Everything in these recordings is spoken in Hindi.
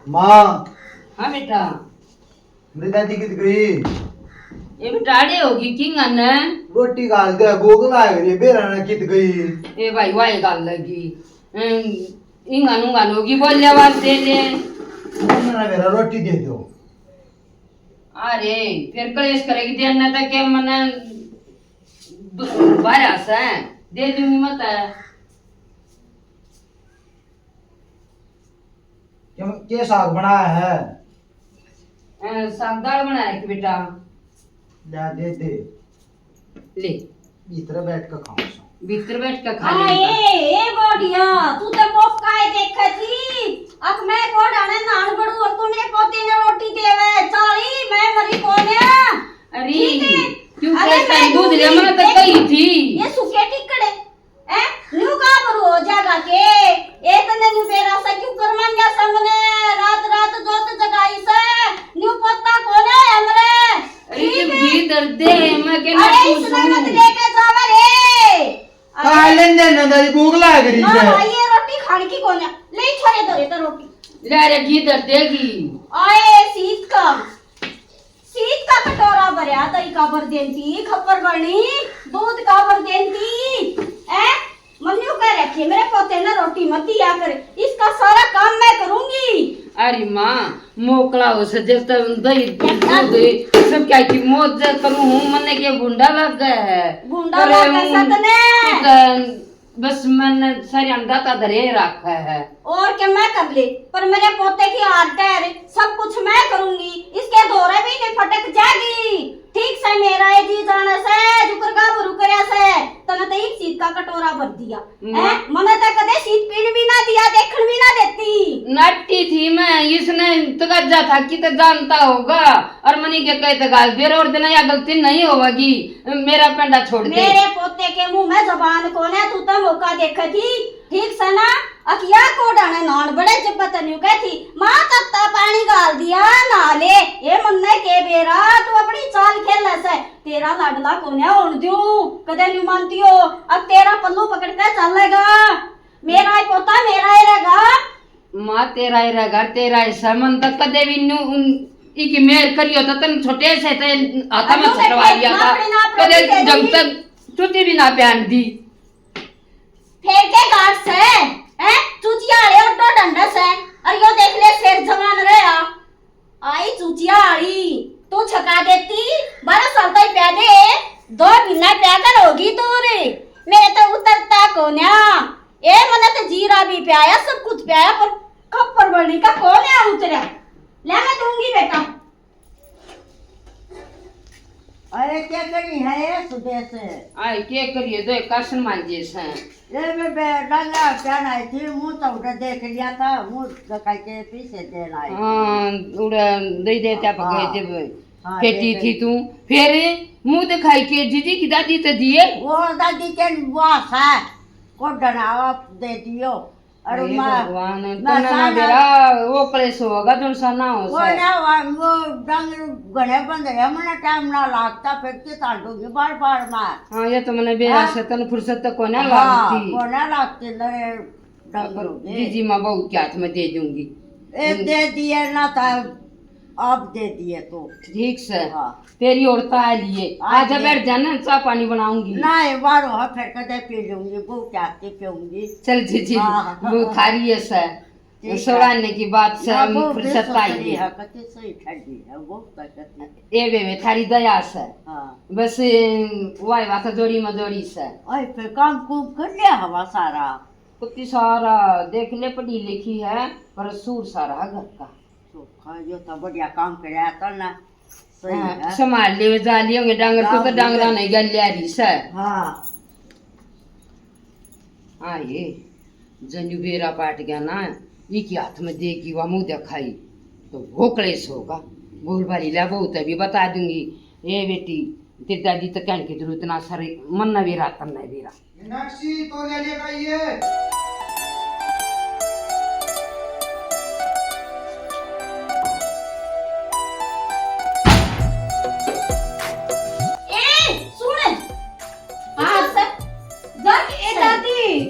माँ हाँ बेटा, मेरी दादी कित गई? ये बेटा आड़े होगी किंग ने रोटी गाल दे गोगल आ गई बेरा ना कित गई? ए भाई वाई गाल लगी इंगन उंगन होगी बोल आवाज दे ले। ना मेरा रोटी दे दो। अरे फिर कलेश करेगी देना तो के मने बारह से दे दूंगी मत। क्या साग बनाया है? साग दाल बनाया कि बेटा ला दे दे। ले भीतर बैठ कर खाओ। भीतर बैठ कर खा आए ले। ए बढ़िया तू तो मुफ्त का देखा थी अब मैं को डाने नान बड़ू और तू मेरे पोते ने रोटी देवे चाली मैं मरी कोने। अरे क्यों अरे कहता मैं दूध ले दूंगी, मैं तो कही थी ये सुखे टिकड़े हैं न्यू का बरू हो जाएगा के एक ने न्यू बेरा से क्यों कर मान गया सामने रात रात जोत जगाई से न्यू पोता कोने हमरे। अरे भी दर्द है मैं के ना अरे इसने मत लेके जावे रे कहा लेंदे ना दादी गोगल आ गई ना है। भाई ये रोटी खाने की कोने ले छोड़े दो ये तो रोटी ले रे घी दर्द देगी। आए सीत का कटोरा भरया दही का भर देती खप्पर बनी दूध का भर देती ए मम्मी कह रखी मेरे पोते ने रोटी मत दिया कर इसका सारा काम मैं करूंगी। अरे माँ मोकला हो से जब तक दही दूध सब क्या की मौत करूँ हूँ मने के गुंडा लग गया है गुंडा लग गया सतने बस मैंने सारी अंदाता धरे रखा है और क्या मैं कर ले पर मेरे पोते की आर्ट है सब कुछ मैं करूंगी इसके दौरे भी नहीं फटक जाएगी ठीक से मेरा है जी जाने से जुकर का बुरु करया से तने तो एक सीत का कटोरा भर दिया है मने तो कदे सीत पीन भी ना दिया देखण भी ना देती नट्टी थी मैं इसने तगजा था कि तो जानता होगा और मनी के कहते गाल बेर और देना या गलती नहीं होगी मेरा पेंडा छोड़ दे। मेरे पोते के मुंह में जबान कोने तू तो मौका देखा थी ठीक से ना अकिया को डाने नान बड़े जब्बत न्यू कहती मां तत्ता पानी गाल दिया ना ले ये मन्ने के बेरा तू अपनी चाल खेल से तेरा लाडला कोने होन दूं कदे नहीं मानती हो अब तेरा पल्लू पकड़ के चलेगा मेरा ही पोता मेरा ही रहेगा। माँ तेरा ही रहेगा तेरा ही समन तक कदे भी नु इकी मेर करियो तो तन छोटे से ते आता में छटवा लिया था कदे जब तक छुट्टी भी ना पहन दी फेर के गाट से हैं चुचियाड़े और दो डंडस है और यो देख ले शेर जवान रहा आई चुचियाड़ी तू छका देती 12 साल तक प्या दे 2 महीना प्या कर होगी तू रे मेरे तो उतरता कोन्या ए मने तो जीरा भी प्याया सब कुछ प्याया पर खप्पर बड़ी का कोन्या उतरा ले मैं दूंगी बेटा। अरे क्या करी है ये सुबह से? आई के करिए दो कासन मांजिए से ये मैं डांगा पहना थी मुंह तो उधर देख लिया था मुंह दिखाई के पीछे देना है। हाँ उड़ा दे देता पकड़े जब हाँ, पेटी थी तू फिर मुंह दिखाई के जीजी की दादी तो दिए वो दादी के वास है को डरावा दे दियो और अरे मां भगवान तना मेरा वो कलेश होगा तो ना हो वो सा ना वो डंग गने बंद है मना टाइम ना लगता फिर के तांडूगी बार बार मार। हाँ ये तो मैंने बेरा से तन फुर्सत तो कोना लागती को ना लगती लरे डंग जीजी माँ बहू के हाथ में दे दूंगी एक दे दिए ना था अब दे दिए तो ठीक से हाँ। तेरी औरता है लिए आज बैठ जाना चाय पानी बनाऊंगी ना एक बार हो फिर कदे पी लूंगी वो क्या के पीऊंगी। चल जीजी हाँ। वो थारी है सर सोड़ाने की बात से फुर्सत आई है कते सही ठंडी है वो कते ए बे थारी दया से हां बस वाई बात जोड़ी में जोड़ी से ओए फिर काम को कर लिया हवा सारा कुत्ती सारा देख ले पढ़ी लिखी है पर सूर सारा घर का तो जो तो बढ़िया काम करया तो ना सही है संभाल ले जा लिए होंगे डांगर तो डांगरा नहीं गल रही से हां आए जन्यू बेरा पाट गया ना ये की हाथ में देगी वह मुंह दिखाई तो वो क्लेश होगा बोल बारी ला बहुत अभी बता दूंगी ए बेटी तेरी दादी तो कहने की जरूरत ना सारे मन न बेरा तन नहीं बेरा मीनाक्षी तो ले लेकर आइए।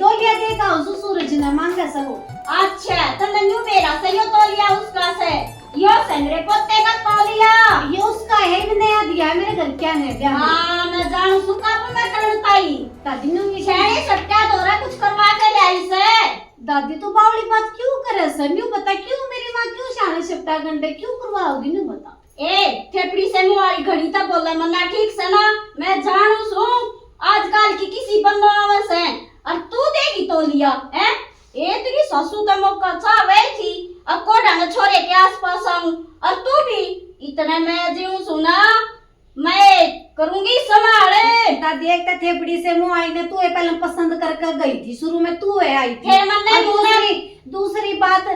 तो लिया देखा सूरज ने मांगा सको अच्छा तो नन्यू मेरा सही तो लिया उसका यो संगरे पोते का तौलिया ये उसका है भी नया दिया है मेरे घर क्या है ब्याह में। हाँ मैं जानू सुका पर मैं करण ताई दादी ने ये छेड़े सट्टा दोरा कुछ करवा के लाई से दादी तो बावली बात क्यों करे सर न्यू बता क्यों मेरी माँ क्यों शाने सप्ताह घंटे क्यों करवाओगी न्यू बता। ए थेपड़ी से मुआरी घड़ी तक बोले मना ठीक से ना मैं जानू सू आजकल की किसी बंदो आवस है और तू देगी तौलिया हैं ए तेरी सासू का मौका चावे थी अब को ढंग छोरे के आसपास आऊं और तू भी इतने मैं जीऊं सुना मैं करूंगी संभाले। दादी एक तो थेपड़ी से मुँह आई ने तू ये पहले पसंद करके गई थी शुरू में तू है आई थी फिर मैंने और दूसरी बात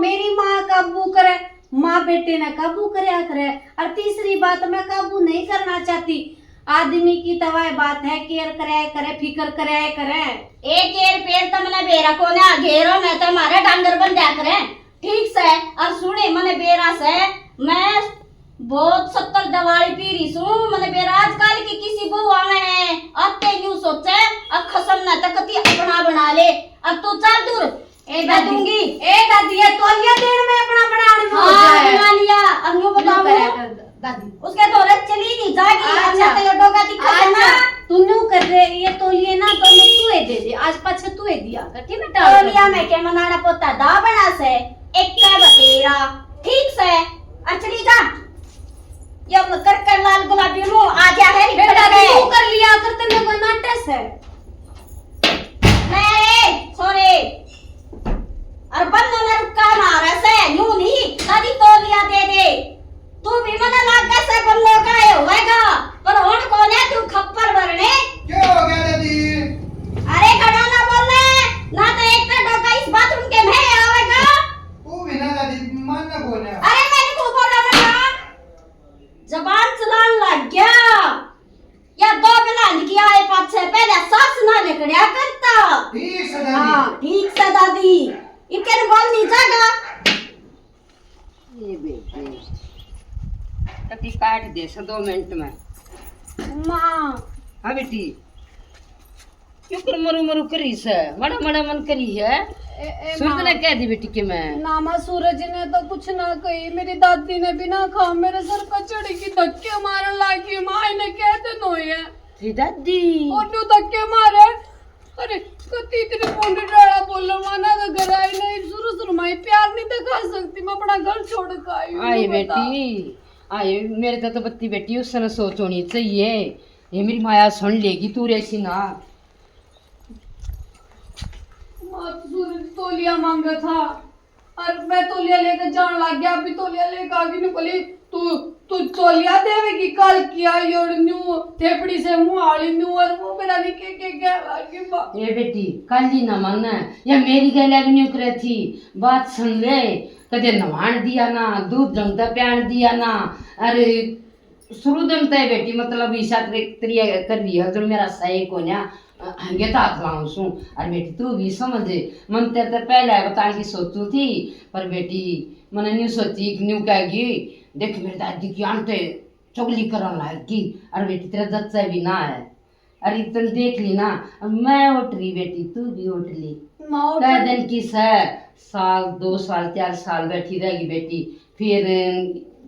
मेरी माँ काबू करे माँ बेटे ने काबू करे और तीसरी बात मैं काबू नहीं करना चाहती आदमी की तवाय बात है केयर करे फिकर करे एक केर पेर तमने बेरा को ना घेरो मैं तो मारे डांगर बन जा करे ठीक से और सुने मने बेरा से मैं बहुत 70 दवाई पी रही सू मने बेरा आजकल की किसी बुआ में है अब ते यूं सोचे अब खसम ना तकती अपना बना ले अब तू चल दूर मैं दूंगी ए दादी ये तौलिया देर में अपना बनाने में हो हाँ जाए बना लिया अब यूं बताऊं दादी उसके दौरे चली नहीं जाएगी अच्छा तो डोगा दिखा ना तू न्यू कर रहे ये तौलिए ना तो तू ही दे दे आज पाछे तू ही दिया कर ठीक है तौलिया में के मनाना पोता दा बना से एक का बतेरा ठीक से अचली जा ये कर लाल गुलाबी नु आ गया है बेटा तू कर लिया कर तेरे कोई नाटक है नहीं सॉरी और बंद ना रुका मारा से यूं नहीं दादी तौलिया दे दे तू भी मना लागा से बल्लो का है होएगा पर होन कोने तू खप्पर भरने क्या हो गया दादी? अरे खड़ा ना बोलने ना तो एक का डोका इस बाथरूम के में आवेगा वो भी ना दादी मन ना बोले। अरे मैंने को बोला बेटा जबान चलान लग गया या दो गलांज किया है पाँच से पहले सास ना निकलिया करता ठीक से दादी। हाँ ठीक से दादी इनके बोल नहीं जाएगा ये बेटे कति काट दे से 2 मिनट में माँ हाँ बेटी क्यों कर मरू करी से बड़ा मन करी है सूरज ने कह दी बेटी के मैं नामा सूरज ने तो कुछ ना कही मेरी दादी ने भी ना कहा मेरे सर पर चढ़ी की धक्के मारन लागी माँ ने कहते नो है तेरी दादी और जो धक्के मारे अरे कती तेरी मुंडी डाला बोलो माना तो घर आई नहीं शुरू में प्यार नहीं दिखा सकती मैं अपना घर छोड़ के आई हूँ आई बता। बेटी आई मेरे तो बत्ती बेटी उस समय सोच होनी चाहिए ये मेरी माया सुन लेगी तू रेसी ना माँ तो सूरज तौलिया मांगा था और मैं तौलिया लेकर जान लग गया अभी तौलिया लेकर आगे नहीं बोली तू तू तौलिया देवेगी कल किया योड़ न्यू थेपड़ी से मुंह आली न्यू और वो मेरा नहीं के क्या लागी माँ ये बेटी काली ना माना या मेरी गैला भी नहीं करे थी बात सुन ले कदे नवाण दिया ना दूध जमता प्यान दिया ना अरे शुरू जमता है बेटी मतलब ईशा त्रिया कर दिया जो मेरा सही को ना हंगे ताक लाऊं सू अरे बेटी तू भी समझ मन तेरे तो पहले बताने की सोचू थी पर बेटी मैंने नहीं सोची न्यू कहेगी देख मेरी दादी की आंटे चुगली करने लागी अरे बेटी तेरा जच्चा भी ना है अरे तुम देख ली ना मैं उठ रही बेटी तू भी उठ ली कई दिन की साल 2 साल 4 साल बैठी रहेगी बेटी फिर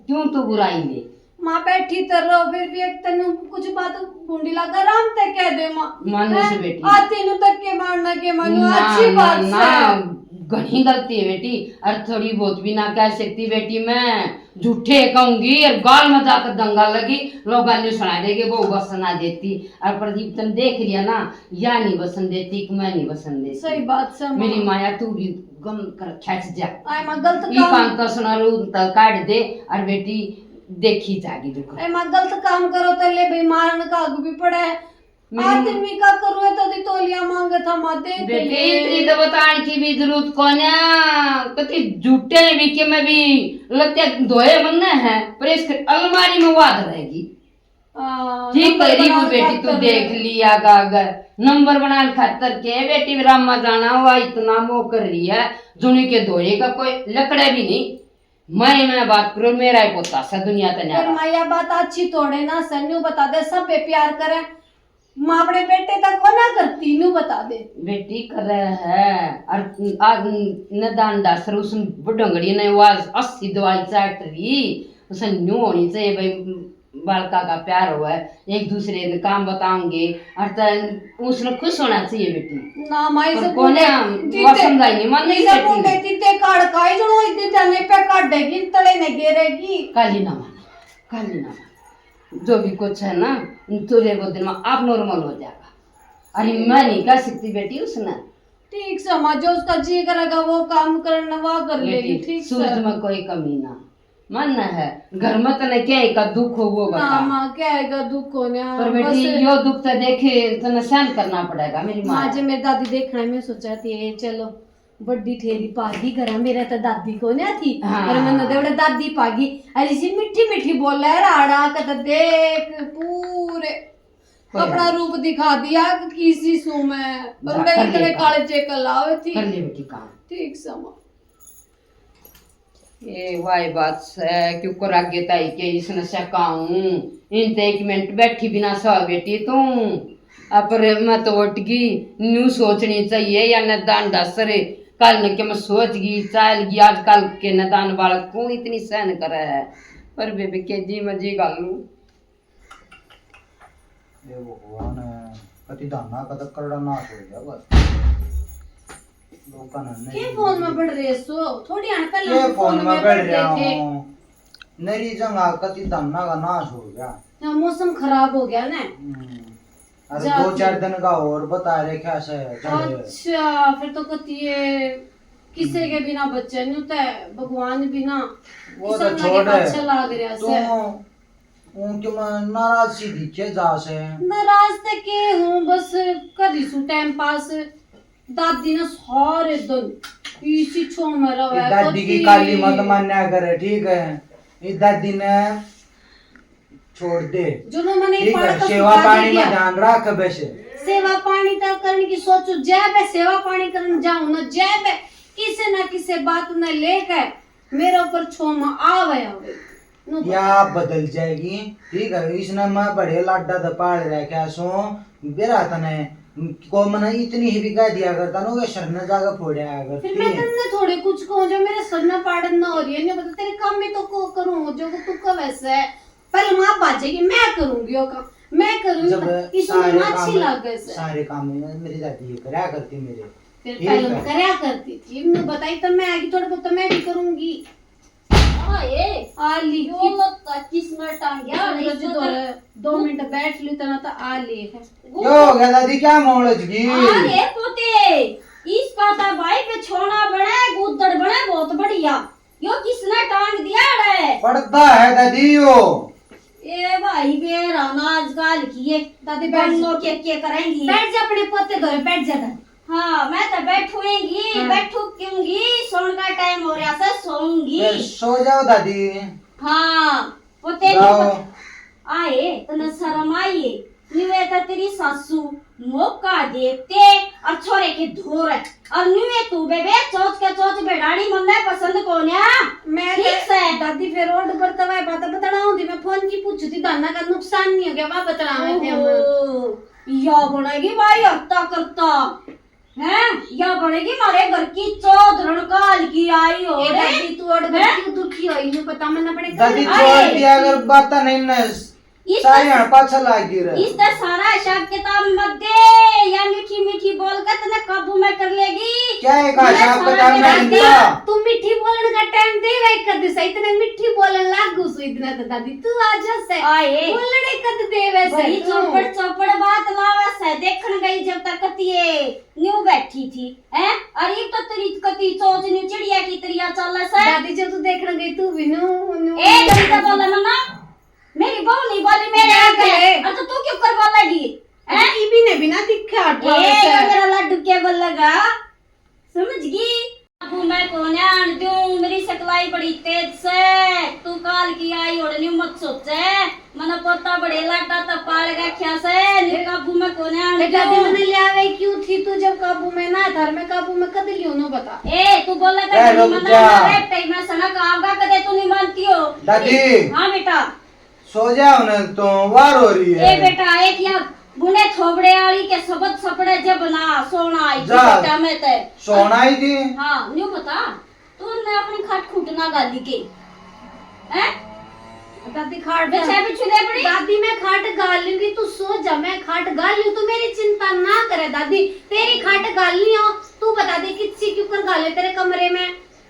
क्यों तू बुराई ले माँ बैठी तर रहो फिर भी एक तने कुछ बात कुंडी लगा राम ते कह दे माँ मानो से बेटी आती नु तक के मारना के मानो ना, अच्छी बात ना है घनी गलती है बेटी और थोड़ी बहुत भी ना कह सकती बेटी मैं झूठे कहूंगी और गाल में जाकर दंगा लगी लोग ने सुना देंगे वो बसन ना देती और प्रदीप तुम देख लिया ना या नहीं बसन देती कि मैं नहीं बसन देती सही बात से मेरी माया तू भी गम कर खींच जा आई माँ गलत ई काम पान तो सुना रू तल काट दे और बेटी देखी जागी दुख आई माँ गलत काम करो तो ले भाई मारन का आग भी पड़ा है आदमी का करो है तो दी तौलिया मांगे था माँ दे बेटी इतनी तो बताने की भी जरूरत कौन है कति झूठे भी के में भी लत्या धोए बनना है पर इसके अलमारी में वाद रहेगी ठीक करी वो बेटी तू देख लिया अगर नंबर बनाने खातर के बेटी रामा जाना हुआ इतना मोह कर रही है जुनी के धोए का कोई लकड़े भी नहीं मैं बात करूं मेरा ही पोता सा दुनिया तने फिर माया बात अच्छी तोड़े ना सन्यू बता दे सब पे प्यार करे माँ अपने बेटे तक को ना करती नू बता दे। बेटी कर रहा है और आज नदान डासर उस बुढ़ंगड़ी ने वो 80 दवाई चाट रही उसे न्यू होनी चाहिए भाई बालका का प्यार हुआ है एक दूसरे ने काम बताओगे और उसने खुश होना चाहिए बेटी ना माई पर सब कोने वो समझाई नहीं मन नहीं सब सकती कहती ते काट काई जो इतने जाने पे काट देगी तड़े ने गिरेगी। काली ना माने जो भी कुछ है ना तुझे वो दिन में आप नॉर्मल हो जाएगा। अरे मैं नहीं कर सकती बेटी उसने ठीक समझ जो उसका जी करेगा वो काम करना वो कर लेगी। बेटी ठीक सूरज से में कोई कमी ना मानना है घर में तने क्या का दुख हो वो ना बता माँ क्या है दुख होने पर बेटी यो दुख तो देखे तने सहन करना पड़ेगा मेरी माँ आज मेरी दादी देखना में सोचा थी चलो बड़ी ठेरी पागी घर मेरे तो दादी को ना थी हाँ। और मैंने देवड़े दादी पागी अरे सी मिठी मिठी बोल है राड़ा कद देख पूरे अपना रूप दिखा दिया कि किसी सू में जा, बंदे कर इतने ले काले चेक लावे थी। कर ले बेटी काम ठीक समा ये वाई बात है क्यों कर आगे ताई के इसने सकाऊं इन ते 1 मिनट बैठी बिना सो बेटी तू अपर मैं तो उठ गई न्यू सोचनी चाहिए या नदान डसरे कल न के मैं सोच गई चाल गई आजकल के नदान बालक कौन इतनी सहन करे है पर बेबी के जी मजी गालू ये भगवान कति दाना का तो करड़ा नाश हो गया बस लोगों ने के फोन में पढ़ रहे सो थोड़ी आने पहले ये फोन में बैठ रहा थे हूँ मेरी जगह कति दाना का नाश हो गया। ना मौसम खराब हो गया ना। अरे 2-4 दिन का और बता रहे क्या से चले। अच्छा फिर तो कती है किसी के बिना बच्चे नहीं होता है भगवान बिना वो तो छोड़ अच्छा लाग रहा तू से उनके मन नाराज सी दिखे जा से नाराज ते के हूँ बस करी सु टाइम पास दादी ने सारे दिन इसी छो में रहा है दादी की काली मत मान्या करे ठीक है इस दादी ने छोड़ दे जो मैंने ठीक है सेवा पानी में ध्यान रख वैसे सेवा पानी तक करने की सोचो जय बे सेवा पानी करने जाऊं ना जय बे किसी ना किसी बात ने लेकर मेरे ऊपर छोमा आवे या बदल जाएगी ठीक है इसने मैं बड़े लाडा दपाड़ रखा सो बेरा तने को मना इतनी ही भी कह दिया करता ना सर ने जाकर फोड़या अगर फिर मैं तुमने थोड़े कुछ कहूं जो मेरे सर में पाड़न ना हो रही है नहीं पता तेरे काम में तो को करूं जो तू का वैसे है पहले मां बाजेगी मैं करूंगी वो काम मैं करूंगी इसमें अच्छी लगे से सारे काम में मेरी दादी ये करया करती मेरे फिर पहले करया करती थी मैं बताई तो मैं आगे थोड़ा बहुत तो मैं भी करूंगी। ये आली यो लगता किस्मत टांग गया सूरज दो मिनट बैठ ली तना तो आली है यो हो गया दादी क्या मोड़जगी अरे पोते इस पाता भाई पे छोना बना गुद्दड़ बना बहुत बढ़िया यो किसने टांग दिया रे पड़ता है दादी यो ए भाई बेरा आजकल की ये दादी बन्नो के करेंगी बैठ जा अपने पोते धोरे बैठ जा हाँ मैं तो बैठूंगी बैठूंगी सोने का टाइम हो रहा है सोऊंगी सो जाओ दादी हाँ पोते आए तो शर्म आइए निवे तो तेरी सासू मौका देते और छोरे के धोर और निवे तू बेबे चौथ के चौथ बेडाड़ी मन्ने पसंद कोन्या मैं ठीक से दादी फिर रोड पर तवा बात बताना होती मैं फोन की पूछी थी दाना का नुकसान नहीं हो गया वहां बताना थे हम या बनेगी भाई हत्ता करता हैं या बनेगी मारे घर की चौधरण काल की आई हो रे दादी तू और क्यों दुखी होई नु पता मैंने अपने दादी छोड़ दिया अगर बात नहीं न सारी पाछा लागी रे इस तरह सारा हिसाब किताब मत दे या मीठी मीठी बोल कर तने काबू में कर लेगी क्या है का हिसाब किताब में इनका तू मीठी बोलने का टाइम दे रही कर दे सही इतने मीठी बोलने लागू सो इतना तो दादी तू आजा से आए बोलने कर दे वैसे बड़ी चौपड़ चौपड़ बात लावा से देखन गई जब तक कतिए न्यू बैठी थी हैं अरे तो तेरी कति चोच न्यू चिड़िया की तरिया चल से दादी जब तू देखने गई तू भी नु ए गंदा बोला मन्ना मेरी बहू नहीं बोली मेरे आगे अब तो तू क्यों कर बोलेगी हैं भी ने बिना दिखा उठा ए मेरा लड्डू केवल लगा समझ गई अब मैं कौन आन दूं मेरी सकलाई बड़ी तेज से तू काल की आई ओढ़नी मत सोचे मना पता बड़े लाटा तो पाल रखा से नी काबू में कौन आन दादी मैंने ले आवे क्यों थी तू जब काबू में ना घर में काबू में कद लियो नो बता ए तू बोला था मना रे टाइम में सना कावगा कदे तू नहीं मानती हो दादी हां बेटा सो जाओ न तो वार हो रही है ए बेटा एक या बुने थोबड़े वाली के सबद सपड़े जब ना सोना आई थी जा। बेटा में ते सोना ही थी। हाँ न्यू बता तूने अपनी खाट खूटना गाली के हैं दादी खाट बेचा भी छुले पड़ी दादी मैं खाट गाल लूंगी, तू सो जा, मैं खाट गाल लूं, तू मेरी चिंता ना करे दादी, तेरी खाट गालनी हो, तू बता दे किसी के ऊपर गाले तेरे कमरे में,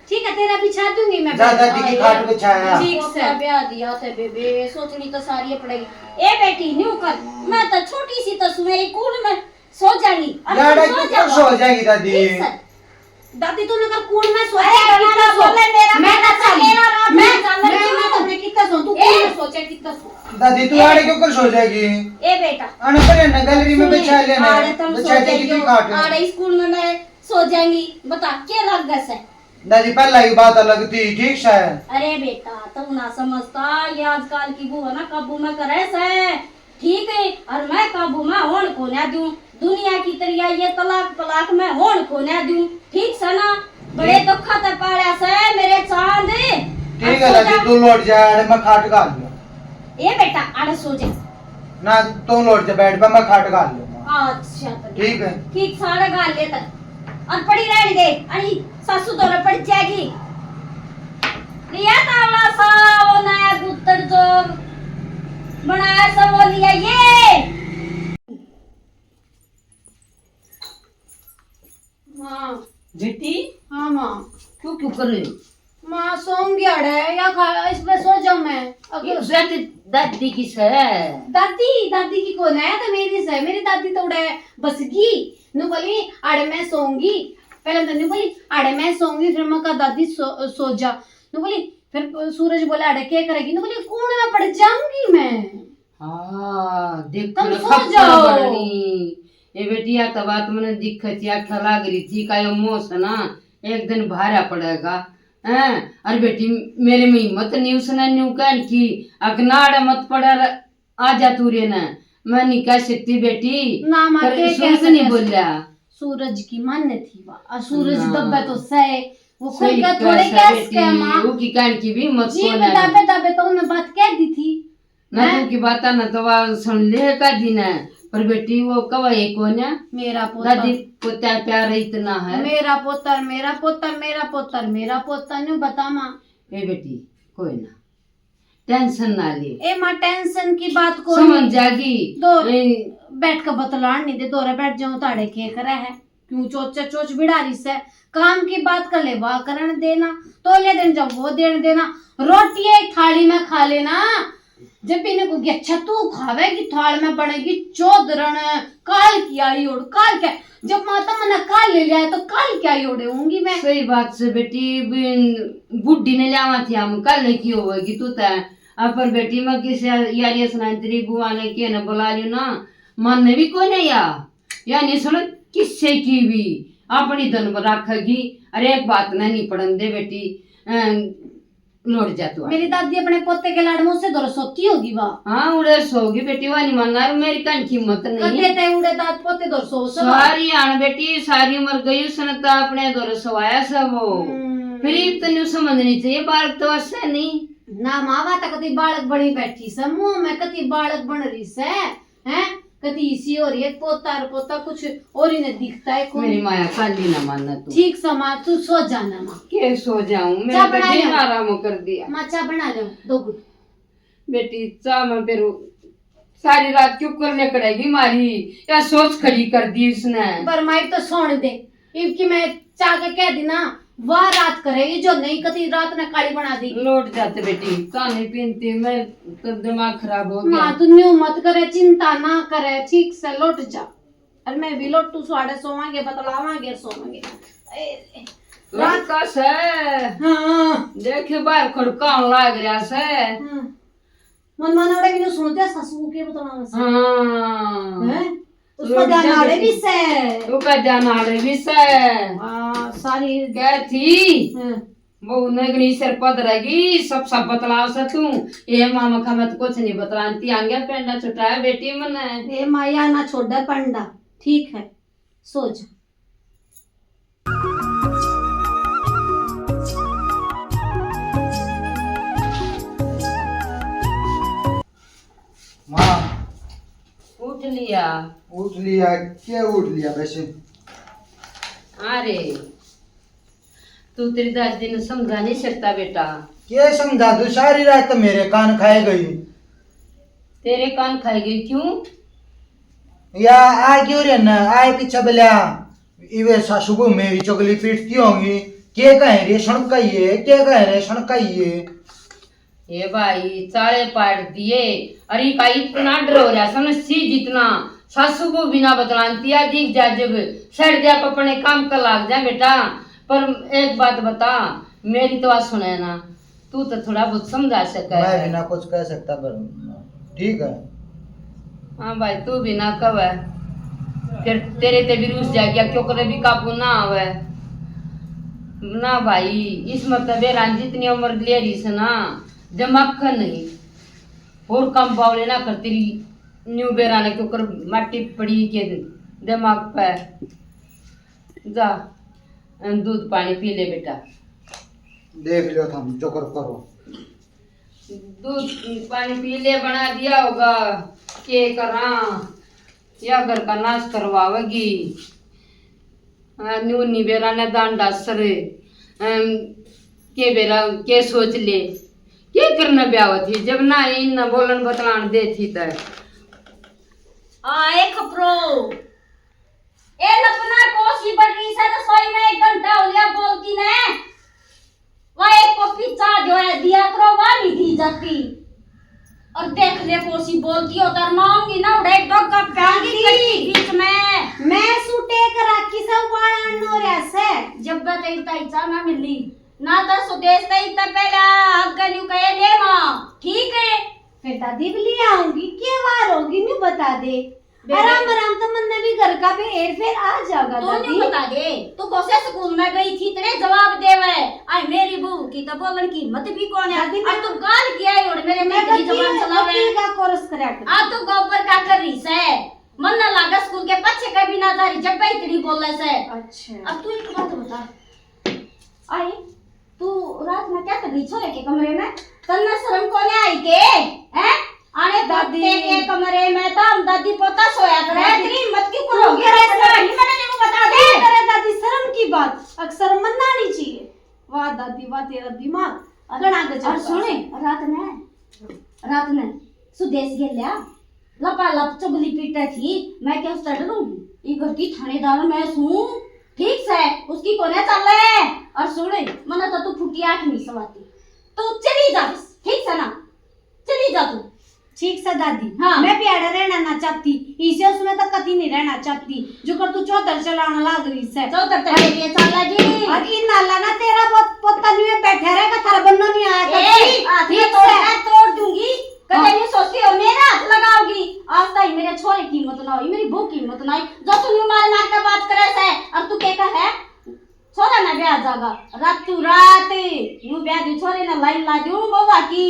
ठीक है, तेरा बिछा दूंगी मैं। जा दादी की खाट बिछाया। ठीक से ब्याह दिया थे बेबे, सोचनी तो सारी पड़ेगी। ए बेटी न्यू कर, मैं तो छोटी सी तो मेरी कूड़ में सो जाएगी। यार क्यों सो जाएगी दादी? ठीक से। दादी तूने कर कूड़ में सो अरे कितना बोले मेरा मैं बेटा ना सकेला रात में जानवर क्यों? तुमने कितना सो, तू कूड़ में सोचे कितना सो। दादी तू आड़े क्यों कर सो जाएगी? ए बेटा आने पर ना गैलरी में बिछा लेना। आड़े तुम सो बिछा देगी जाएगी, तू खाट। आड़े स्कूल में मैं सो जाएंगी, बता क्या लग गया से? दादी पहला की बात अलग थी, ठीक से। अरे बेटा तुम ना समझता, ये आजकल की बुआ ना काबू में करे से, ठीक है, और मैं काबू में होन को ना दूं, दुनिया की तरिया ये तलाक तलाक में होन को ना दूं, ठीक से ना? बड़े दुख ते पाड़ा से मेरे चांद। ठीक है दादी तू लौट जा, आड़े मैं खाट गाल लूं। ए बेटा आड़े सो जा। ना तू लौट जा बेड पे, मैं खाट गाल लूंगा। अच्छा तो ठीक है। ठीक सारा गाल ले तक और पड़ी रहने दे, अरे सासू तो पड़ जाएगी। लिया तावला सा वो नया गुत्तर जो बनाया सा वो लिया ये। हाँ बेटी हाँ माँ, क्यों क्यों कर रही हो? माँ सोंगी अड़े या खा इस पे सो जाऊं मैं। अगर दादी की है। दादी की कौन है? तो मेरी से, मेरी दादी तो उड़े बसगी नु बोली अड़े मैं सोंगी, पहले तो नु बोली अड़े मैं सोंगी, फिर मैं कहा दादी सो जा, नु बोली फिर सूरज बोला अड़े क्या करेगी, नु बोली कूड़ में पड़ जाऊंगी मैं। हाँ देख तुम ना सो खप्पर जाओ। बरनी। ये बेटिया तो बात मैंने दिक्कत या खला गई थी का यो मोस ना एक दिन भारा पड़ेगा हैं। अरे बेटी मेरे में हिम्मत नहीं उसने न्यू कहन की अकनाड़ मत पड़ा आ जा तू रे ना, मैं नहीं कह सकती बेटी। ना माँ पर के सूरज नहीं बोलिया। सूरज की मान्य थी वह, सूरज ना। दबे तो सहे वो खुद सही का कह थोड़े सा कैस बेटी, के माँ वो की कहन की भी मत जी सुना। दबे दबे तो उन्हें बात कह दी थी ना तू की बात ना तो वह सुन ले का दिन है, पर बेटी वो कब है कौन है? मेरा पोता, दादी पोता प्यार इतना है। मेरा पोतर मेरा पोतर मेरा पोतर मेरा पोतर न्यू बता माँ। ए बेटी कोई ना टेंशन ना ले, ए माँ टेंशन की बात को समझ जागी। दो ए, बैठ कर बतलान नहीं दे, दोरे बैठ जाऊं ताड़े के करे है क्यों चोचा चोच बिड़ारी से काम की बात कर ले वाह करण देना, तो ले दिन जब वो देन देना, रोटी एक थाली में खा लेना, जब इन्हें को अच्छा तू खावेगी थाल में बनेगी चौधरण काल की आई ओढ़ काल क्या, जब माता मना काल ले लिया है तो काल क्या आई ओढ़े होंगी मैं। सही बात से बेटी बुढ़ी ने लिया थी हम कल की होगी तू तो अब पर बेटी मैं किस यार ये सुना तेरी बुआ ने के ना बुला लियो ना मन ने भी कोई नहीं या नहीं सुन किससे की भी अपनी धन रखेगी। अरे एक बात नहीं पड़न दे बेटी, लौट जा तू। मेरी दादी अपने पोते के लाड मुझसे दौर सोती होगी वाह। हाँ उड़े सोगी बेटी वह नहीं मानना मेरी कन की हिम्मत नहीं। कदे ते उड़े दाद पोते दौर सो सारी आन बेटी सारी उम्र गई उसने तो अपने दौर सोया सब वो फिर इतनी समझनी चाहिए बालक तो ऐसा नहीं ना मावा तक कति बालक बनी बैठी से मुंह में कति बालक बन रही से हैं, कति इसी और ये पोता और पोता कुछ और ही नहीं दिखता है कोई। मेरी माया काली ना मानना तू। ठीक समा तू सो जाना माँ। के सो जाऊं चाह मैं बना दिन लियो। आराम कर दिया। माँ चाय बना लो 2 घुट। बेटी चाह मैं फिर सारी रात क्यों करने करेगी मारी या सोच खड़ी कर दी इसने। पर माई तो सोने दे इनकी मैं चाह के कह दी ना वह रात करेगी जो नहीं कति रात ने काली बना दी। लौट जाते बेटी चाय पीनती मैं तो दिमाग खराब हो गया। माँ तू न्यू मत करे चिंता ना करे ठीक से लौट जा और मैं भी लौट तू स्वाड़े सोवांगे बतलावांगे सोवांगे। रात का से हाँ देखे बाहर खड़कान लाग रहा से। मन मानवड़े भी सुनते सासू के बतलावा से हाँ हैं उसको ध्यान आड़े भी से तू का ध्यान आड़े भी से हाँ सारी क्या थी हाँ। वो नगनी सिर पद रहेगी सब बतलाव से तू ये मामा का मत कुछ नहीं बतलाती आगे पेंडा छुटा है बेटी मन ए माया ना छोड़ दे पंडा ठीक है सो जा। माँ उठ लिया लिया? उठ लिया, क्या उठ लिया वैसे? अरे तू तेरी दादी ने समझा नहीं सकता बेटा। क्या समझा तू? सारी रात तो मेरे कान खाए गई। तेरे कान खाई गई क्यों? या आ क्यों रे ना आए पीछे बलिया इवे सासू को मेरी चुगली पीटती होंगी। के कहे रे सणकाइए, के कहे रे सणकाइए। ये भाई चाले पाट दिए। अरे का इतना डर हो रहा समझी जितना सासू को बिना बतलानती है दिख जा जब सड़ जा अपने काम का लाग जा बेटा। पर एक बात बता, मेरी तो बात सुने ना, तू तो थोड़ा बहुत समझा सके। मैं बिना कुछ कह सकता पर ठीक है। हाँ भाई तू भी ना कवे, फिर तेरे ते भी रूस जा गया क्यों करे भी काबू ना आवे ना भाई। इस मतलब जितनी उम्र ले रही से ना दिमाग का नहीं और कम बावले ना कर तेरी न्यू बेरा ने क्यों कर माटी पड़ी के दिमाग पे। जा दूध पानी पी ले बेटा। देख लो तुम जो करो। दूध पानी पी ले, बना दिया होगा के करा या घर का नाश करवावेगी। न्यू निबेरा ने दान डासरे के बेरा के सोच ले क्या करना ब्याह थी जब ना इन न बोलन बतलान दे थी तर आए खपरो ए लपना कोसी बड़ी से रसोई में 1 घंटा हो गया बोलती ने। वह एक कॉफी चाह जो है दिया करो वह नहीं दी जाती। और देख ले कोसी बोलती हो तर मांगी ना उड़े डॉग का प्यांगी कटी बीच में। मैं सूटे करा की सब वाला नो रसे जब गते इतना इच्छा ना मिली ना तो सुदेश ते इतना पहला अगन्यू कहे ले मां ठीक है। फिर दादी भी ले आऊंगी के वार होगी नहीं बता दे। आराम आराम तो मन भी घर का भी हेर फेर आ जाएगा तो दादी। नहीं बता दे तू कौसे स्कूल में गई थी तेरे जवाब देवे। आई मेरी बहू की तो बोलन की हिम्मत भी कौन है। दादी, और तू गाल किया है और मेरे में तेरी जबान चलावे का कोर्स करा आ तू गोबर का कर रही से मन ना लागा स्कूल के पीछे कभी ना जा रही जब भाई इतनी बोले से। अच्छा अब तू एक बात बता आई तू रात में क्या कर रही छोरे के कमरे में तन्ना शर्म कौन आई के हैं आने दादी के कमरे में तो हम दादी पोता सोया करे तेरी हिम्मत क्यों करोगे। मैंने तेरे बता दे करे दादी शर्म की बात अक्सर मनना नहीं चाहिए। वाह दादी वाह तेरा दिमाग गणा गजब। और सुने रात ने सुदेश गेल्या लपा लप चुगली पीटे थी। मैं क्या उससे डरूंगी ये घर की थानेदार मैं हूँ ठीक से उसकी कोने चले। और सुने मना तो तू फुटी आंख नहीं सवाती तू चली जा ठीक से ना चली जा तू ठीक से दादी। हाँ। मैं प्यारा रहना ना चाहती इसे उसमें तो कति नहीं रहना चाहती जो कर तू चौधर चलाने लाग रही से चौधर तेरे लिए चल लगी। और इन नाला ना तेरा बहुत पोता नहीं है बैठा रहेगा थारा बनना नहीं आया ये तोड़ दूंगी कभी नहीं सोचती हो मेरा हाथ लगाओगी। आज तक मेरे छोरे की हिम्मत ना हुई मेरी बहू की हिम्मत ना हुई जो तू मार मार के बात करे से। और तू क्या है छोरा ना ब्याह जागा रात यू ब्याह दी छोरे ना लाइन ला दूं बउआ की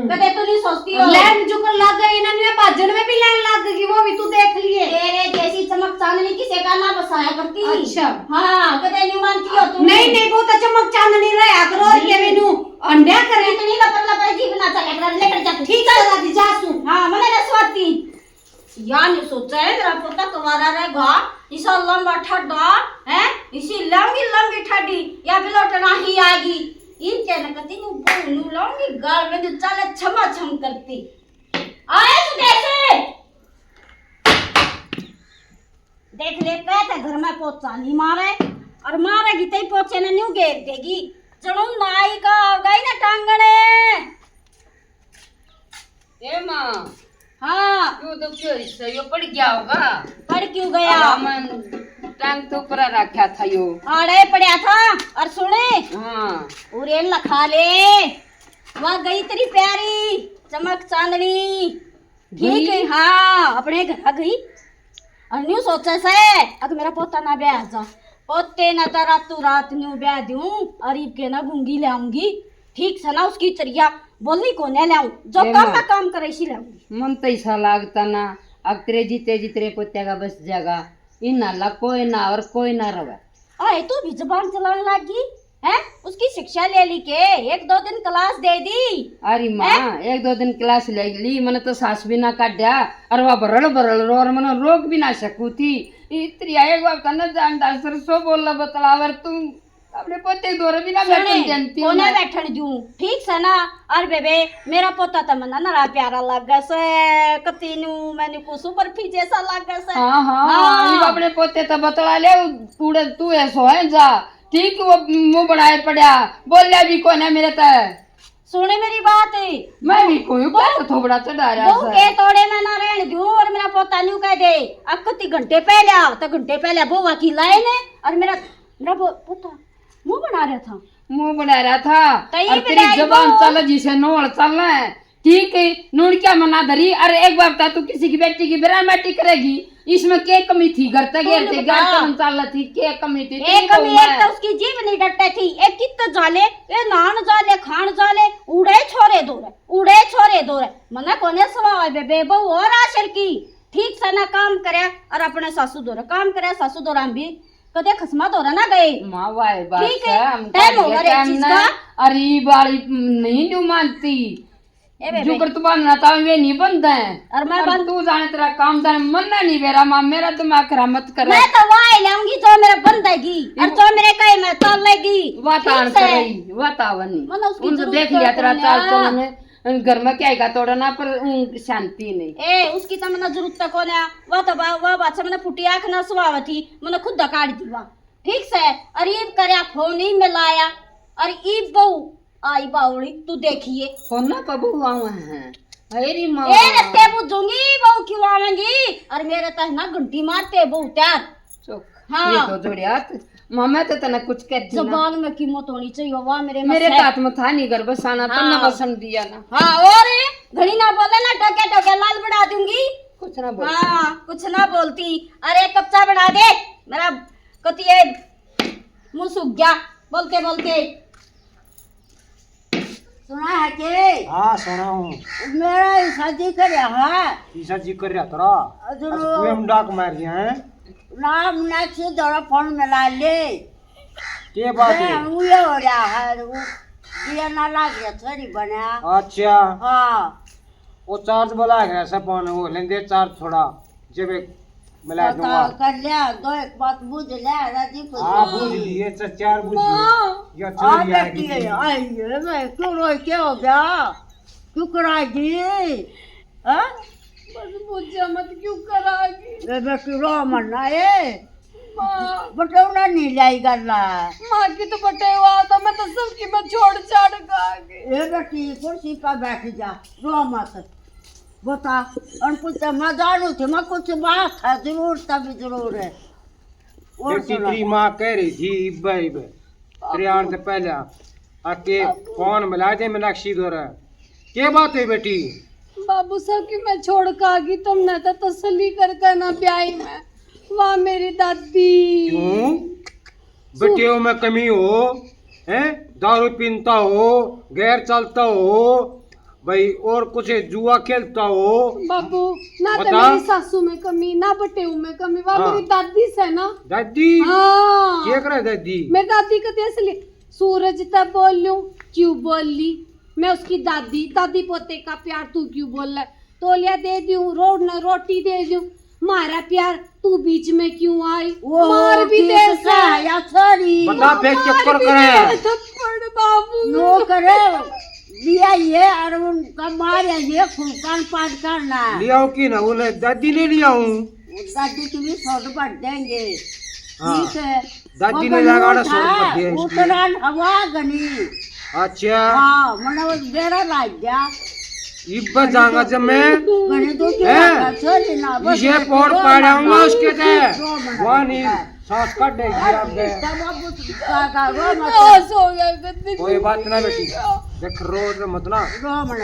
कदे तू नहीं सोचती हो। लाइन जो कर लग गई ना ने भाजन में भी लाइन लग गई वो भी तू देख लिए। तेरे जैसी चमक चांदनी किसे का ना बसाया करती। अच्छा हां कदे नहीं मानती हो तू। नहीं नहीं बहुत चमक चांदनी रहा करो ये मेनू अंडा करे इतनी लपर लपर जीव ना चले कर लेकर जा ठीक है दादी जासू। हां मैंने रसवाती यार नहीं सोचा है मेरा पोता तुम्हारा रहेगा इसा लंबा ठड्डा है इसी लंबी ठड्डी या बिलोटना ही आएगी इनके न कति नु बोलू लंबी गाल में जो चले छमा छम करती आए तू कैसे देख ले कहते घर में पोचा नहीं मारे और मारेगी तो पोचे ने न्यू घेर देगी चलो नाई का आ गई ना टांगने। ए माँ हाँ क्यों तो क्यों इससे यो पड़ गया होगा। पड़ क्यों गया मन टांग तो ऊपर रखा था यो आड़े पड़ा था। और सुने हाँ उरे लखा ले वहाँ गई तेरी प्यारी चमक चांदनी ठीक है। हाँ अपने घर गई और न्यू सोचा से अब मेरा पोता ना ब्याह जा पोते ना तो रातों रात न्यू ब्याह दूं और इब के ना गूंगी ले आऊंगी ठीक से ना उसकी चरिया बोली को ने लाऊं जो काम का काम करे इसी लाऊंगी। मन तो ऐसा लागता ना अब तेरे जीते पोत्या का बस जाएगा इन नाला कोई ना और कोई ना रवे। आए तू भी जबान चलाने लगी हैं? उसकी शिक्षा ले ली के 1-2 दिन क्लास दे दी। अरे माँ 1-2 दिन क्लास ले ली मैंने तो सास भी ना काटा और वह बरल बरल रो और मैंने रोक भी ना सकू थी इतनी एक बार करना जानदार सर सो बोल बतलावर तुम अपने पोते दौरे भी ना बैठन जानती हो कोने बैठन दूं ठीक से ना। और बेबे मेरा पोता तो मना ना प्यारा लगे से कतीनू मैंने को सुपर फी जैसा लगे से। हाँ हाँ ये अपने पोते तो बतला ले तूड़े तू ऐसो है जा ठीक वो मुंह बनाए पड़ा बोलिया भी कौन है मेरे तय सुने मेरी बात है मैं भी कोई क्या थोबड़ा चढ़ा रहा बहू के तोड़े में ना रहने दूं और मेरा पोता न्यू कह दे अब कति घंटे पहले आओ तो घंटे पहले बुआ की लाइन है और मेरा पोता मुंह बना रहा था मुंह बना रहा था तई और भी तेरी डाई जबान वो। चल जिसे नोड़ चलना है ठीक है नूड़ क्या मना धरी अरे एक बार बता तू किसी की बेटी की बेरामती करेगी इसमें क्या कमी थी घर तक तूने घर बता। चल चल थी क्या कमी थी एक कमी एक तो उसकी जीभ नहीं डटती थी एक कित जाले ये नान जाले खान जाले उड़े छोरे दो रे मना कोने सवा है बेबे बहु और आशर की ठीक से ना काम करे और अपने सासू दो काम करे सासू दो भी कदे खसमा दो ना गए माँ वाई बात ठीक है, है हम टाइम होगा रे चीज का। अरे ये बारी नहीं न्यू मानती ए बेबे जो कर तू बनना था वे नहीं बनता है और मैं और तू जाने तेरा काम जाने मन नहीं मेरा माँ मेरा दिमाग खराब मत कर मैं तो वाई लाऊंगी जो मेरा बंदेगी और जो मेरे कहे मैं चल लेगी वातावरण ठीक से। रही वातावरण मतलब उसकी उन तो जरूरत देख लिया तेरा तो चाल नहीं तो है। मैंने घर में क्या है तोड़ा ना पर शांति नहीं ए उसकी तो मैंने जरूरत तक होने वह बात से मैंने फुटी आंख ना सुहाव थी मैंने खुद काट दी वहाँ ठीक से अरीब करे फोन ही मिलाया और ईब बहू आई बावड़ी तू देखिए फोन ना कबू आऊ है अरे माँ ए रस्ते पूछूंगी बहू क्यों आवेंगी और मेरे तह ना घंटी मारते बहू त्यार चुप हाँ। ये तो जोड़िया मामा तो तना कुछ कह दी ना जबान में कीमत होनी चाहिए वाह मेरे मेरे मस्त है। हाथ में था नहीं घर बसाना तो ना हाँ। बसन दिया ना हाँ और घड़ी ना बोले ना टोके टोके लाल बढ़ा दूंगी कुछ ना बोल हाँ कुछ ना बोलती अरे कच्चा बना दे मेरा कतिए मुंह सूख गया बोलते बोलते सुना है के हाँ सुना हूँ मेरा शादी कर है ईसा जी कर रहा तोरा अजून कोई हम डाक मार दिया है नाम नेक्स्ट दौरा फोन मिला ले के बात है ये हो रहा है वो दिया ना लाग गया थोड़ी बना अच्छा हाँ वो चार्ज बोला है सपन वो लेंदे चार्ज थोड़ा जब एक मिला दूंगा कर लिया दो एक बात बुझ लिया राजी को हाँ बुझ लिए चार बुझ लिए या आ चल बेटी आई ये मैं क्यों रोई क्या हो गया क्यों कराएगी हाँ बस मुझे मत क्यों करागी ये बेटी रो मरना ये माँ बटौना नहीं लाई गल्ला माँ की तो बटे हुआ था मैं तो सबकी मैं छोड़ छाड़ गई ये बेटी कुर्सी पर बैठ जा रो मत बता और कुछ मैं जानू थी मैं कुछ बात है जरूर तभी जरूर है और बेटी सुना तेरी माँ कह रही थी इब्बे इब्बे त्रियाण से पहले आके फोन मिला दे मीनाक्षी द्वारा क्या बात है बेटी बाबू साहब की मैं छोड़ के आ गई तुमने तो तसल्ली कर ना ब्याही में वाह मेरी दादी क्यों बेटियों में कमी हो हैं दारू पीता हो गैर चलता हो भाई और कुछ जुआ खेलता हो बाबू ना तो बता। मेरी सासू में कमी ना बटेऊ में कमी वाह हाँ। मेरी दादी से ना दादी हाँ क्या करे दादी मेरी दादी कहती है इसलिए सूरज तब बोल लूं क्यों बोल ली मैं उसकी दादी दादी पोते का प्यार तू क्यों बोल रहा है तोलिया दे दूं रोटी दे दूं मारा प्यार तू बीच में क्यों आई मार भी दे या सॉरी बता फेंक चक्कर करे थप्पड़ बाबू नो करे लिया ये और उनका मारे ये फुलकान पाठ करना लिया की ना बोले दादी ने लिया हूँ दादी की भी छोड़ पड़ देंगे हाँ। ठीक है दादी ने लगाड़ा छोड़ पड़ दिया इसलिए। उतरान हवा गनी अच्छा हाँ मना वो बेरा लाग गया इब्बे जाऊंगा जब मैं गनी तो हैं? छोड़ी ना बस ये पोड़ पाड़ाऊंगा उसके दे वहाँ नहीं सांस कट देगी आप दे बस हो गया गद्दी कोई बात ना बेटी देख रोज मत ना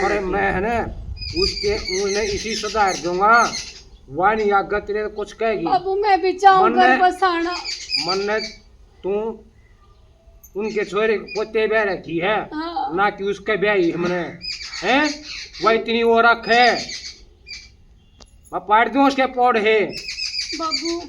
अरे मैं है ना उसके उन्हें इसी सुधार दूंगा वानी आगे तेरे कुछ कहेगी बाबू मैं भी चाहूँ मन घर में- बसाना मन ने तू उनके छोरे को पोते ब्याह रखी है हाँ। ना कि उसका ब्याह ही हमने हैं वह इतनी वो रख है मैं पाड़ दूं उसके पौड़ है बाबू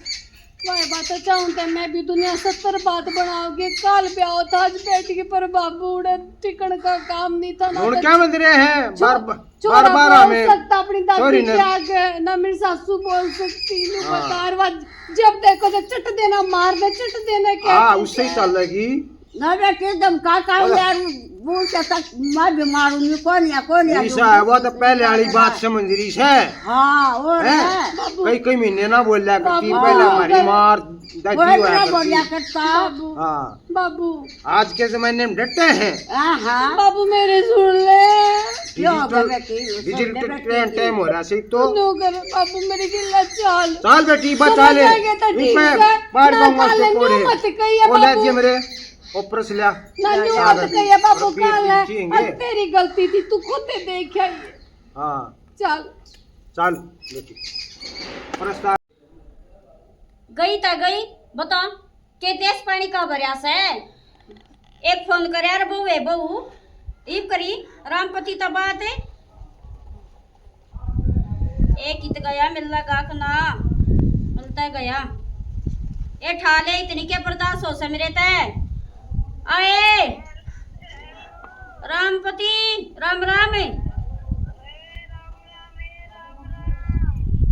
वही बात चाहूँ तो मैं भी दुनिया 70 बात बनाओगे। काल ब्याह था आज बेटी के, पर बाबू उड़े टिकन का काम नहीं था ना। और क्या मंदिर है बार चोरा बार बोल हमें सकता अपनी दादी सॉरी के ना। आगे, ना मेरी सासू बोल सकती। हाँ। बता रहा जब देखो तो चट देना, मार दे, चट देना क्या। हाँ उससे ही चल रही। ना बेटे धमका का यार वो कहता मैं बीमार हूँ, कौन या ईसा है वो तो पहले वाली बात समझ रही है। हाँ और हैं? है कई महीने ना बोल लिया करती, बाबू, पहले हमारी मार दादी वो हुआ ना बोलिया करती। करता। हाँ बाबू आज के जमाने में डरते हैं। हाँ बाबू मेरे सुन ले। क्यों हो गया बेटी डिजिटल टाइम हो रहा है तो नो कर बाबू मेरे गिल्ला चाल। चल बेटी बचा ले। बाहर जाऊंगा तो कोड़े मत कहिए वो ले बाबू। दिए मेरे ऊपर से लिया। नानू याद मत है। कहिए बाबू, और पीठ काल है खींचेंगे। और तेरी गलती थी, तू खुद देख आई। हाँ चल चल बेटी प्रस्ताव गई ता गई, बता के देश पानी का बरयास है। एक फोन करे यार बहू है बहू ईब करी रामपति तो बात है। एक इत गया मिलना गाक ना मिलता गया। ए ठाले इतनी के बर्दाश्त हो से मेरे तय आए। रामपति राम राम है।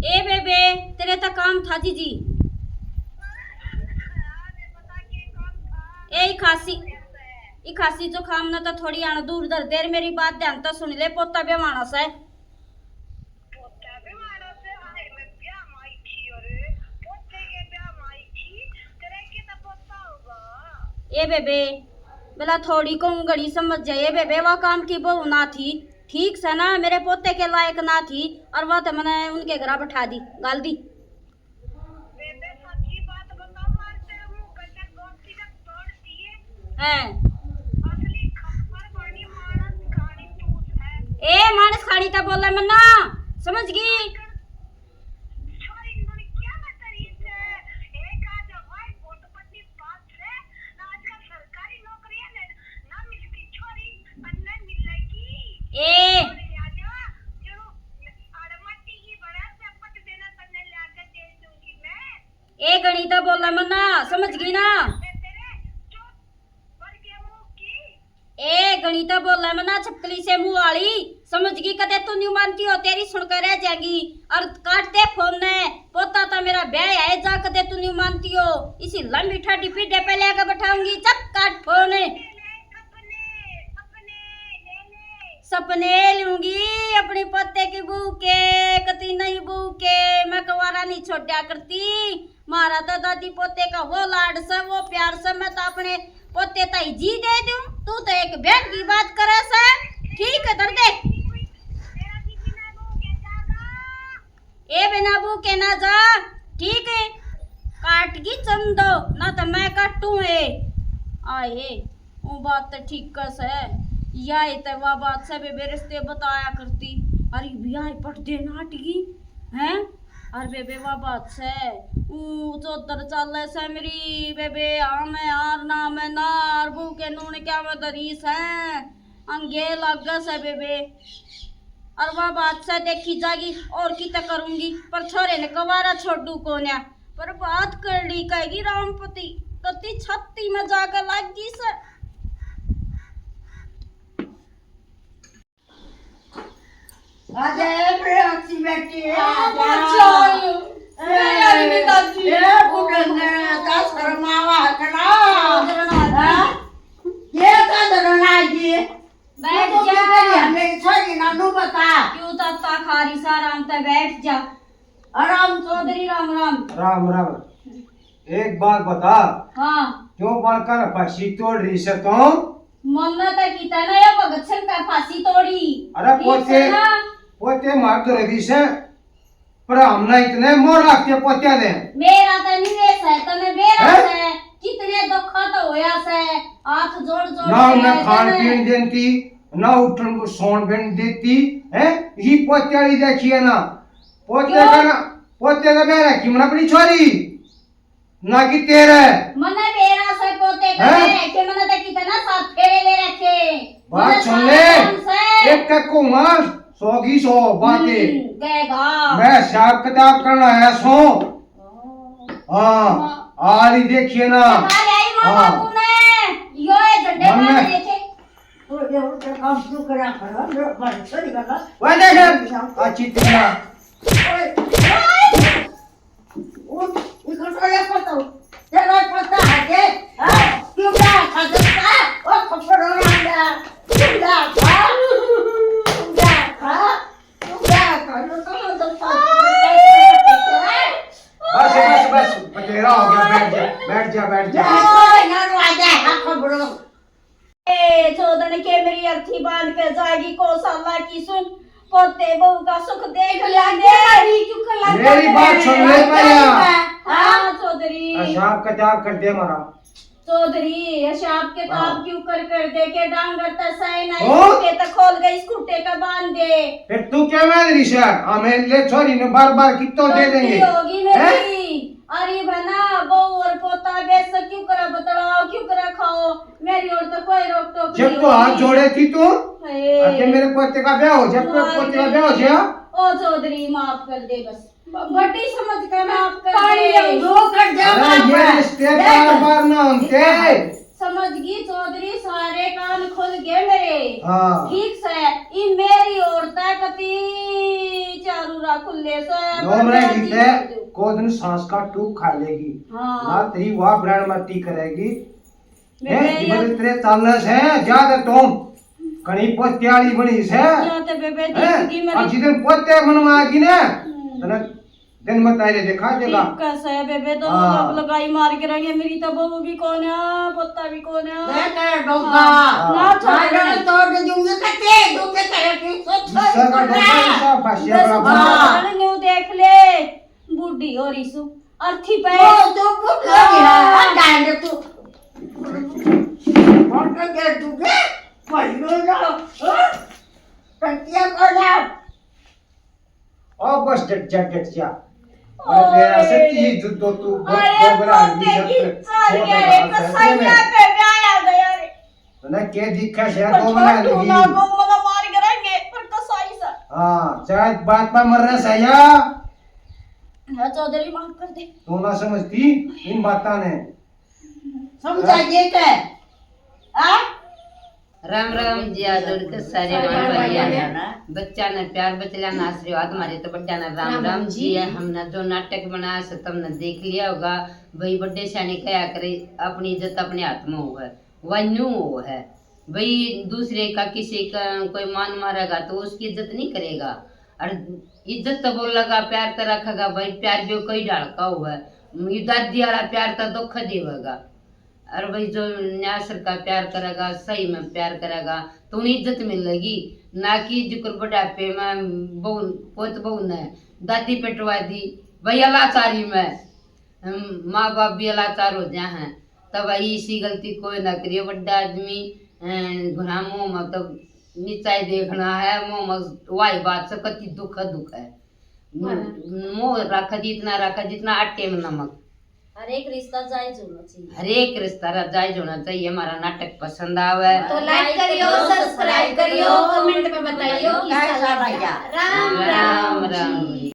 ए बेबे तेरे तक काम था जी। ए खासी जो खाम ना तो थोड़ी आना दूर दर देर मेरी बात ध्यान तो सुन ले। पोता बे मानस है ए बेबे बेला थोड़ी को घड़ी समझ जाए बेबे। वह काम की बहू ना थी ठीक से ना, मेरे पोते के लायक ना थी और वह तो मैंने उनके घर बैठा दी गाल दी। हैं ए मानस खाड़ी था बोला मन्ना समझ गई। ए ए गणिता बोला मन्ना समझ गई ना। ए गणिता बोला मन्ना छपकली से मुंह वाली समझ गई। कदे तू नहीं मानती हो तेरी सुनकर रह जाएगी और काट दे फोन ने। पोता तो मेरा ब्याह है जा कदे तू नहीं मानती हो। इसी लंबी ठाडी पीढ़े पे लेकर बैठाऊंगी। चप काट फोन। सपने लूंगी अपनी पत्ते की बू के कती नहीं बू के। मैं कवारा नहीं छोड़ा करती। मारा तो दादी पोते का वो लाड से वो प्यार से मैं तो अपने पोते ताई जी दे दूं। तू तो एक बहन की बात करे से। ठीक है दर्दे ए बिना बू के ना जा। ठीक है काट की चंदो ना तो मैं काटू है। आए वो बात तो ठीक कस है या वह बात सब बेबे रिश्ते बताया करती। अरे बियाह पट दे नाटगी हैं और बेबे वह बात से चौधर चल से मेरी बेबे हाँ मैं यार ना मैं ना और बू के नून क्या मैं दरीस है अंगे लग से बेबे। और वह बात से देखी जागी और की तक करूंगी पर छोरे ने कवारा छोड़ दू कोन्या। पर बात कर ली कहेगी रामपति कति छत्ती में जाकर लगी से। अरे प्रियांशी बेटी शर्मावा कना ये का दरना जी बैठ तो जा। हमें छोड़ी नानू बता क्यों तत्ता खारी सा राम ते बैठ जा। आराम चौधरी राम राम। राम राम। एक बात बता हाँ क्यों बढ़कर फांसी तोड़ रही से तो? मन्नत कितना ना या भगत सिंह का फांसी तोड़ी। अरे ठीक पोते है ना? पोते मार तो रही से पर हमने इतने मोर रखते पोते ने। मेरा तो निवेश है तो मैं मेरा हैं? से कितने दुख तो होया से हाथ जोड़ जोड़ ना के उन्हें खान रहते पीन हैं। देती ना उठन को सोन बेन देती है। ये पोते वाली देखिए ना पोते क्यों? का ना पोते का बेरा की मन अपनी छोरी ना कि तेरे मने मेरा से पोते का हैं? है कि मने तो कितना साथ फेरे ले रखे। बात मने सुन सारे ले काम से एक का को मार सौगी सौ बातें गएगा। मैं हिसाब किताब करना है सो। हाँ आ रही देखिए ना। हमारे आई माँ हाँ। बापू ने यो ये झंडे मन में- बांध दिए थे। थोड़े उल्टे काम क्यों करा करो मेरे बड़े छोरी का वह देख अच्छी तरह उठ इकट्ठा ले पता तेरा पता है के हां क्यों क्या खजता ओ खबर हो रहा है क्यों क्या बस बस बतेरा हो गया। बैठ जा बैठ जा। ए चौधरी के मेरी अर्थी बांध के जाएगी कौशल्या की सुन पोते बहू का सुख देख लेंगे। मेरी बात सुन ले पहले। हाँ चौधरी हिसाब किताब कर दे मारा। चौधरी हिसाब हाँ। किताब क्यों कर दे के डांगर तसाई नहीं ओ? के तो खोल गई स्कूटे का बांध दे। फिर तू क्या मान रही है? हमें ले छोरी ने बार बार कितो दे देंगे। गलती होगी मेरी। अरे बना बहू और पोता बेस क्यों करा बतलाओ क्यों करा खाओ मेरी और तो कोई रोक टोक जब तो हाथ जोड़े थी तू हे। आके मेरे पोते का ब्याह हो जब पोते का ब्याह हो जाए। ओ चौधरी माफ कर दे बस बड़ी समझ कर माफ कर पानी दे। दो कर दे अरे ये रिश्ते बार बार ना होते। समझ गई चौधरी सारे कान खुल गए मेरे। हाँ ठीक से ई मेरी औरता कति चारूरा खुले से नोम रहेगी ते को दिन सांस का टूक खा लेगी। हाँ। ना तेरी वाह ब्रांड मट्टी करेगी। मैं हैं या- जिबे तेरे तालने से ज्यादा तुम कहीं पोत्याली बनी से या तो बेबे देखेगी हैं? मेरी अब जिधर पोते बनवाएगी ना तने दिन में तारे दिखा देगा। ठीक कैसे है बेबे तो हाँ। अब लगाई मार के रहेंगे मेरी तो बहू भी कौन है पोता भी कौन है। देख डोगा ना मैं चौधरी तोड़ दूंगी कते दूके तेरे की जिसका का डोका ऐसा फासिया बस बराबर। भगवान न्यू देख ले बूढ़ी और इसु अर्थी पे ओ तो बुक लगी है डांड तू और कर दे दूंगे पहिलो ना कंटिया को ना और बस जट जा। और तेरा से तीज दो तू अरे पोते की चल गया रे कसैया पे आया गया रे तने के दिखा से दो बना तू लेगी। ना को मला मार के रहेंगे पर कसाई सा। हाँ चाहे बात पर मर रहा सया हाँ चौधरी माफ कर दे। तू ना समझती इन बातों ने। समझाइए के आ राम राम जी आदर के सारे मान भैया बच्चा ने प्यार बचला ना आशीर्वाद हमारे तो बड्डा ना राम राम जी है। हमने जो नाटक बनाया सो तुमने देख लिया होगा। भाई बड्डे शाने कया करे अपनी इज्जत अपने हाथ में हो है वह न्यू हो है। भाई दूसरे का किसी का कोई मान मारेगा तो उसकी इज्जत नहीं करेगा और इज्जत तो बोलेगा प्यार तो रखेगा। भाई प्यार जो कोई ढालका हुआ है दादी वाला प्यार तो दुख देगा। और भाई जो न्यासर का प्यार करेगा सही में प्यार करेगा तो उन्हें इज्जत मिलेगी। ना कि जिक्र बुढ़ापे में बहू पोत बहू ने दादी पेटवा दी भाई अलाचारी में माँ बाप भी अलाचार हो जाए हैं तब भाई इसी गलती कोई ना करिए। बड्डा आदमी घुनामों में तब नीचा देखना है मोह वाई बात से कति दुख है। मोह रखा जितना आटे में नमक। हर एक रिश्ता जायज होना चाहिए। हर एक रिश्ता जायज होना चाहिए। हमारा नाटक पसंद आवे तो लाइक करियो सब्सक्राइब करियो कमेंट में बताइयो कैसा कैसा लगा? लगा। राम राम राम राम जी। जी।